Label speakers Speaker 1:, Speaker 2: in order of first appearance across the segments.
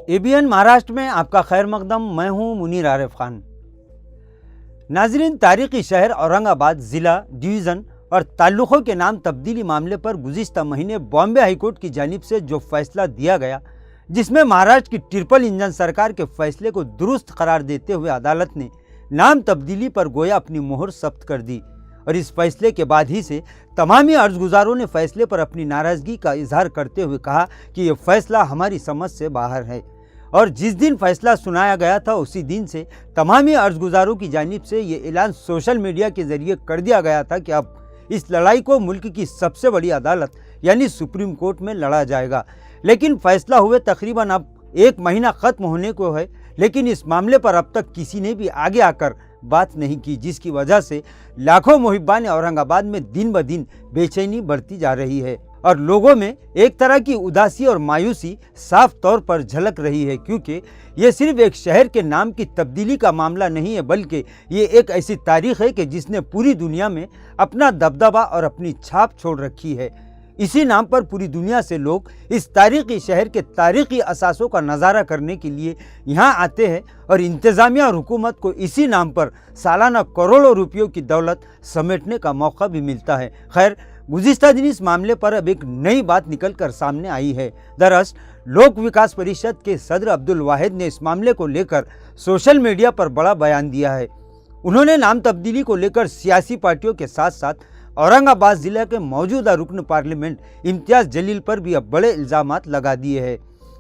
Speaker 1: ABN Maharashtra में आपका खैर मकदम। मैं हूं मुनीर आरिफ खान। नाजरीन, तारीखी शहर औरंगाबाद जिला, डिवीज़न और ताल्लुकों के नाम तब्दीली मामले पर गुज़िश्ता महीने बॉम्बे हाईकोर्ट की जानिब से जो फैसला दिया गया, जिसमें महाराष्ट्र की ट्रिपल इंजन सरकार के फैसले को दुरुस्त करार देते हुए अदालत ने नाम तब्दीली पर गोया अपनी मोहर सख्त कर दी। और इस फैसले के बाद ही से तमामी अर्जगुजारों ने फैसले पर अपनी नाराज़गी का इजहार करते हुए कहा कि यह फैसला हमारी समझ से बाहर है। और जिस दिन फैसला सुनाया गया था उसी दिन से तमामी अर्जगुजारों की जानिब से ये ऐलान सोशल मीडिया के जरिए कर दिया गया था कि अब इस लड़ाई को मुल्क की सबसे बड़ी अदालत यानी सुप्रीम कोर्ट में लड़ा जाएगा। लेकिन फैसला हुए तकरीबन अब 1 महीना ख़त्म होने को है, लेकिन इस मामले पर अब तक किसी ने भी आगे आकर बात नहीं की, जिसकी वजह से लाखों मुहिब्बान औरंगाबाद में दिन ब दिन बेचैनी बढ़ती जा रही है और लोगों में एक तरह की उदासी और मायूसी साफ तौर पर झलक रही है, क्योंकि ये सिर्फ एक शहर के नाम की तब्दीली का मामला नहीं है, बल्कि ये एक ऐसी तारीख है कि जिसने पूरी दुनिया में अपना दबदबा और अपनी छाप छोड़ रखी है। इसी नाम पर पूरी दुनिया से लोग इस तारीखी शहर के तारीखी असासों का नज़ारा करने के लिए यहाँ आते हैं और इंतज़ामिया और हुकूमत को इसी नाम पर सालाना करोड़ों रुपयों की दौलत समेटने का मौका भी मिलता है। खैर, गुज़िश्ता दिन इस मामले पर अब एक नई बात निकल कर सामने आई है। दरअसल लोक विकास परिषद के सदर अब्दुल वाहिद ने इस मामले को लेकर सोशल मीडिया पर बड़ा बयान दिया है। उन्होंने नाम तब्दीली को लेकर सियासी पार्टियों के साथ साथ औरंगाबाद जिला के मौजूदा रुकन पार्लियामेंट इम्तियाज़ जलील पर भी अब बड़े इल्ज़ामात लगा दिए हैं।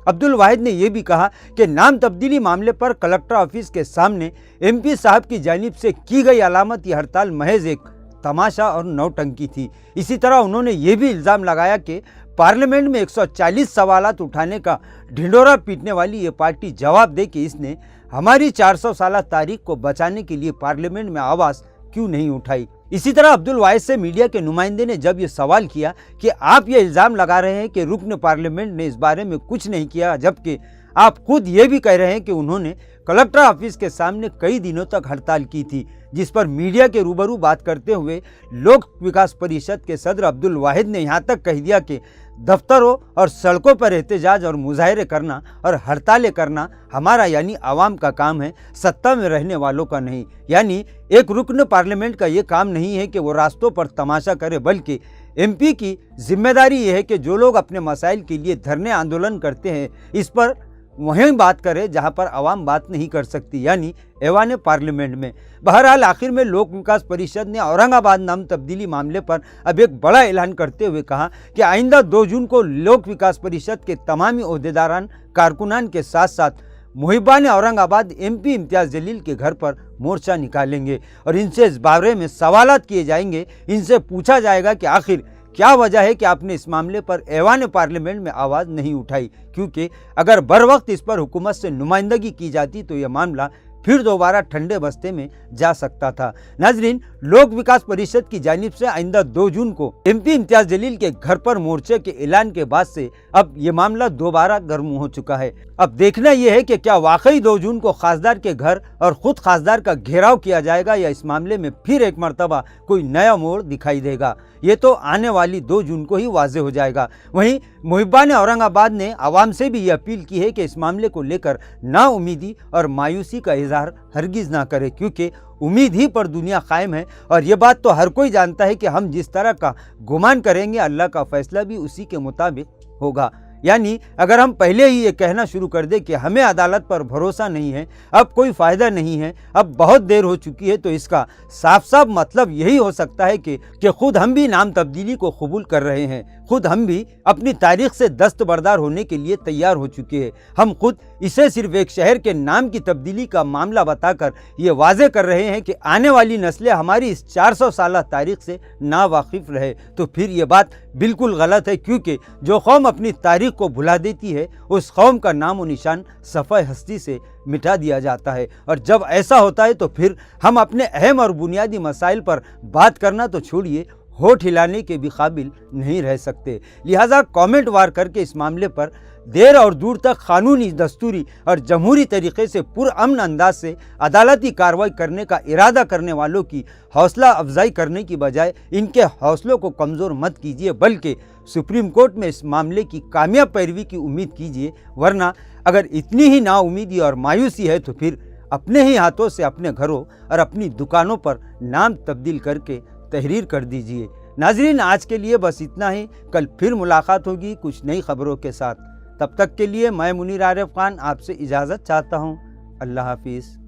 Speaker 1: अब्दुल वाहिद ने यह भी कहा कि नाम तब्दीली मामले पर कलेक्टर ऑफिस के सामने एमपी साहब की जानिब से की गई अलामती हड़ताल महज एक तमाशा और नौटंकी थी। इसी तरह उन्होंने ये भी इल्ज़ाम लगाया कि पार्लियामेंट में 140 सवालात उठाने का ढिंढोरा पीटने वाली ये पार्टी जवाब दे कि इसने हमारी 400 साल तारीख को बचाने के लिए पार्लियामेंट में आवाज़ क्यों नहीं उठाई। इसी तरह अब्दुल वाहिद से मीडिया के नुमाइंदे ने जब ये सवाल किया कि आप ये इल्ज़ाम लगा रहे हैं कि रुकन पार्लियामेंट ने इस बारे में कुछ नहीं किया, जबकि आप खुद ये भी कह रहे हैं कि उन्होंने कलेक्टर ऑफिस के सामने कई दिनों तक हड़ताल की थी, जिस पर मीडिया के रूबरू बात करते हुए लोक विकास परिषद के सदर अब्दुल वाहिद ने यहाँ तक कह दिया कि दफ्तरों और सड़कों पर एहतजाज और मुजाहरे करना और हड़तालें करना हमारा यानी आवाम का काम है, सत्ता में रहने वालों का नहीं। यानी एक रुकन पार्लियामेंट का ये काम नहीं है कि वो रास्तों पर तमाशा करे, बल्कि एमपी की जिम्मेदारी ये है कि जो लोग अपने मसाइल के लिए धरने आंदोलन करते हैं इस पर वहीं बात करें जहां पर आवाम बात नहीं कर सकती, यानी ऐवान पार्लियामेंट में। बहरहाल आखिर में लोक विकास परिषद ने औरंगाबाद नाम तब्दीली मामले पर अब एक बड़ा ऐलान करते हुए कहा कि आइंदा 2 जून को लोक विकास परिषद के तमामी ओहदेदारान कारकुनान के साथ साथ मुहिब्बान औरंगाबाद एमपी इम्तियाज़ जलील के घर पर मोर्चा निकालेंगे और इनसे इस बारे में सवालात किए जाएंगे। इनसे पूछा जाएगा कि आखिर क्या वजह है कि आपने इस मामले पर ऐवान पार्लियामेंट में आवाज़ नहीं उठाई, क्योंकि अगर बर वक्त इस पर हुकूमत से नुमाइंदगी की जाती तो यह मामला फिर दोबारा ठंडे बस्ते में जा सकता था। नाजरीन, लोक विकास परिषद की जानिब से आइंदा 2 जून को एमपी इम्तियाज़ जलील के घर पर मोर्चे के ऐलान के बाद से अब ये मामला दोबारा गर्म हो चुका है। अब देखना यह है कि क्या वाकई 2 जून को खासदार के घर और खुद खासदार का घेराव किया जाएगा या इस मामले में फिर एक मरतबा कोई नया मोड़ दिखाई देगा। ये तो आने वाली 2 जून को ही वाज़े हो जाएगा। वहीं मुहिब्बान औरंगाबाद ने आवाम से भी ये अपील की है कि इस मामले को लेकर नाउमीदी और मायूसी का इजहार हरगिज़ ना करे, क्योंकि उम्मीद ही पर दुनिया कायम है और ये बात तो हर कोई जानता है कि हम जिस तरह का गुमान करेंगे अल्लाह का फैसला भी उसी के मुताबिक होगा। यानी अगर हम पहले ही ये कहना शुरू कर दें कि हमें अदालत पर भरोसा नहीं है, अब कोई फ़ायदा नहीं है, अब बहुत देर हो चुकी है, तो इसका साफ साफ मतलब यही हो सकता है कि खुद हम भी नाम तब्दीली को कबूल कर रहे हैं, खुद हम भी अपनी तारीख से दस्तबरदार होने के लिए तैयार हो चुके हैं। हम खुद इसे सिर्फ एक शहर के नाम की तब्दीली का मामला बताकर ये वाज़े कर रहे हैं कि आने वाली नस्लें हमारी इस 400 साल तारीख से नावाकिफ़ रहे। तो फिर ये बात बिल्कुल गलत है, क्योंकि जो कौम अपनी तारीख को भुला देती है उस कौम का नाम और निशान सफ़े हस्ती से मिटा दिया जाता है। और जब ऐसा होता है तो फिर हम अपने अहम और बुनियादी मसाइल पर बात करना तो छोड़िए, होठ हिलाने के भी काबिल नहीं रह सकते। लिहाजा कमेंट वार करके इस मामले पर देर और दूर तक कानूनी, दस्तूरी और जमहूरी तरीके से पुरअमन अंदाज से अदालती कार्रवाई करने का इरादा करने वालों की हौसला अफजाई करने की बजाय इनके हौसलों को कमज़ोर मत कीजिए, बल्कि सुप्रीम कोर्ट में इस मामले की कामयाब पैरवी की उम्मीद कीजिए। वरना अगर इतनी ही नाउमीदी और मायूसी है तो फिर अपने ही हाथों से अपने घरों और अपनी दुकानों पर नाम तब्दील करके तहरीर कर दीजिए। नाजरीन, आज के लिए बस इतना ही। कल फिर मुलाकात होगी कुछ नई खबरों के साथ। तब तक के लिए मैं मुनीर आरिफ खान आपसे इजाज़त चाहता हूँ। अल्लाह हाफिज़।